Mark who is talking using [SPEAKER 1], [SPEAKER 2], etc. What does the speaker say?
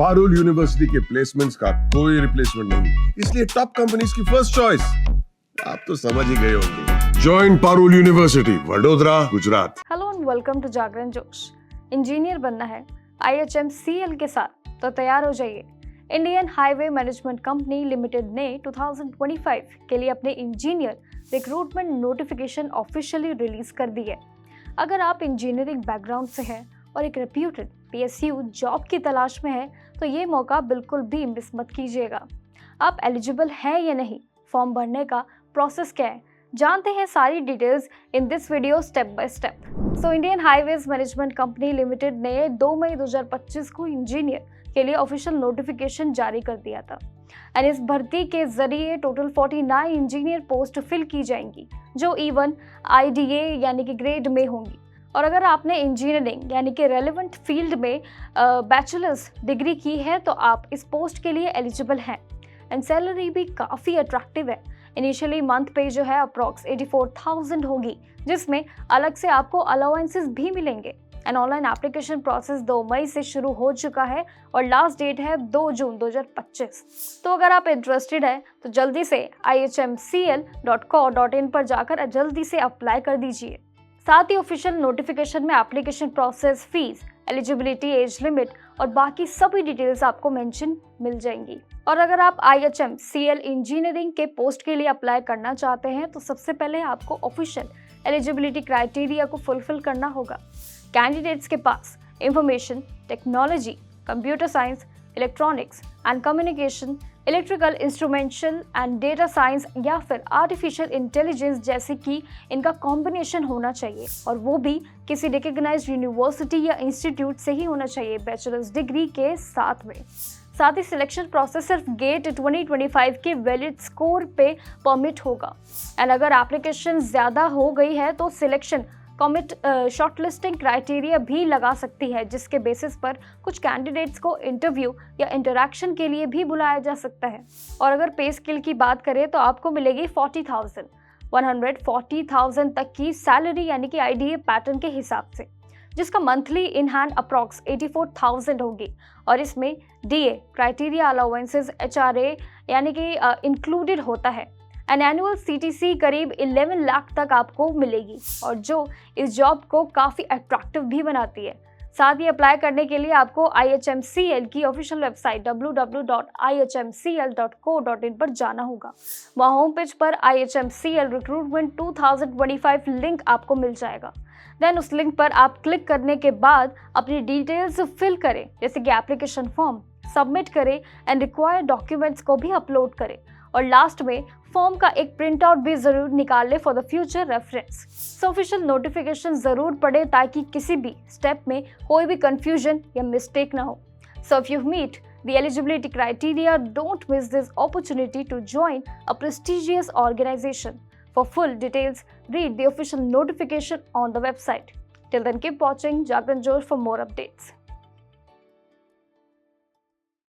[SPEAKER 1] Parul university के placements का कोई रिप्लेसमेंट नहीं, इसलिए टॉप कंपनीज की फर्स्ट चॉइस। आप तो समझ ही गए होंगे। Join Parul university, Vadodara, Gujarat.
[SPEAKER 2] Hello and welcome to Jagran Josh. Engineer बनना है IHMCL के साथ तो तैयार हो जाइए। Indian highway management company limited ने 2025 के लिए अपने engineer recruitment notification officially release कर दी है। अगर आप इंजीनियरिंग बैकग्राउंड से हैं और एक रेप्यूटेड PSU जॉब की तलाश में है तो ये मौका बिल्कुल भी मिस मत कीजिएगा। आप एलिजिबल हैं या नहीं, फॉर्म भरने का प्रोसेस क्या है, जानते हैं सारी details in this video step by step. So Indian highways management company limited ने 2 मई 2025 को इंजीनियर के लिए ऑफिशियल नोटिफिकेशन जारी कर दिया था एंड इस भर्ती के जरिए टोटल 49 इंजीनियर पोस्ट फिल की जाएंगी जो E1 IDA यानी कि ग्रेड में होंगी। और अगर आपने इंजीनियरिंग यानी कि रेलेवेंट फील्ड में बैचलर्स डिग्री की है तो आप इस पोस्ट के लिए एलिजिबल हैं एंड सैलरी भी काफ़ी अट्रैक्टिव है। इनिशियली मंथ पे जो है अप्रॉक्स 84,000 होगी, जिसमें अलग से आपको अलाउंसेस भी मिलेंगे एंड ऑनलाइन एप्लीकेशन प्रोसेस 2 मई से शुरू हो चुका है और लास्ट डेट है 2 जून 2025। तो अगर आप इंटरेस्टेड है तो जल्दी से ihmcl.co.in पर जाकर जल्दी से अप्लाई कर दीजिए। साथ ही ऑफिशियल नोटिफिकेशन में application process, fees, eligibility, age limit और बाकी सभी डिटेल्स आपको मेंशन मिल जाएंगी। और अगर आप IHMCL इंजीनियरिंग के पोस्ट के लिए अप्लाई करना चाहते हैं तो सबसे पहले आपको ऑफिशियल एलिजिबिलिटी क्राइटेरिया को फुलफिल करना होगा। कैंडिडेट्स के पास information technology, computer science, electronics and communication, electrical instrumentation and data science या फिर आर्टिफिशियल इंटेलिजेंस जैसे कि इनका कॉम्बिनेशन होना चाहिए और वो भी किसी रिकग्नाइज्ड यूनिवर्सिटी या इंस्टीट्यूट से ही होना चाहिए बैचलर्स डिग्री के साथ में। साथ ही सिलेक्शन प्रोसेस सिर्फ गेट 2025 के वैलिड स्कोर पे परमिट होगा एंड अगर एप्लीकेशन ज़्यादा हो गई है तो सिलेक्शन कमिट शॉर्टलिस्टिंग क्राइटेरिया भी लगा सकती है, जिसके बेसिस पर कुछ कैंडिडेट्स को इंटरव्यू या इंटरैक्शन के लिए भी बुलाया जा सकता है। और अगर पे स्केल की बात करें तो आपको मिलेगी 140,000 तक की सैलरी यानी कि IDA पैटर्न के हिसाब से, जिसका मंथली इन हैंड अप्रॉक्स 84,000 होगी और इसमें DA क्राइटेरिया अलाउंसेस HRA यानी कि इंक्लूडेड होता है एंड एनुअल CTC करीब 11 लाख तक आपको मिलेगी और जो इस जॉब को काफ़ी अट्रैक्टिव भी बनाती है। साथ ही अप्लाई करने के लिए आपको IHMCL की ऑफिशियल वेबसाइट www.ihmcl.co.in पर जाना होगा। वहाँ होम पेज पर IHMCL रिक्रूटमेंट 2025 लिंक आपको मिल जाएगा। देन उस लिंक पर आप क्लिक करने के बाद अपनी डिटेल्स फिल करें, जैसे कि एप्लीकेशन फॉर्म सबमिट करें एंड रिक्वायर्ड डॉक्यूमेंट्स को भी अपलोड करें और लास्ट में फॉर्म का एक प्रिंट आउट भी जरूर निकाल ले for the future reference. So official notification जरूर पढ़े ताकि किसी भी स्टेप में कोई भी कंफ्यूजन या मिस्टेक ना हो। So if you meet the eligibility criteria, don't miss this opportunity to join a prestigious organisation. For full details, read the official notification on the website. Till then, keep watching Jagran Josh for more updates.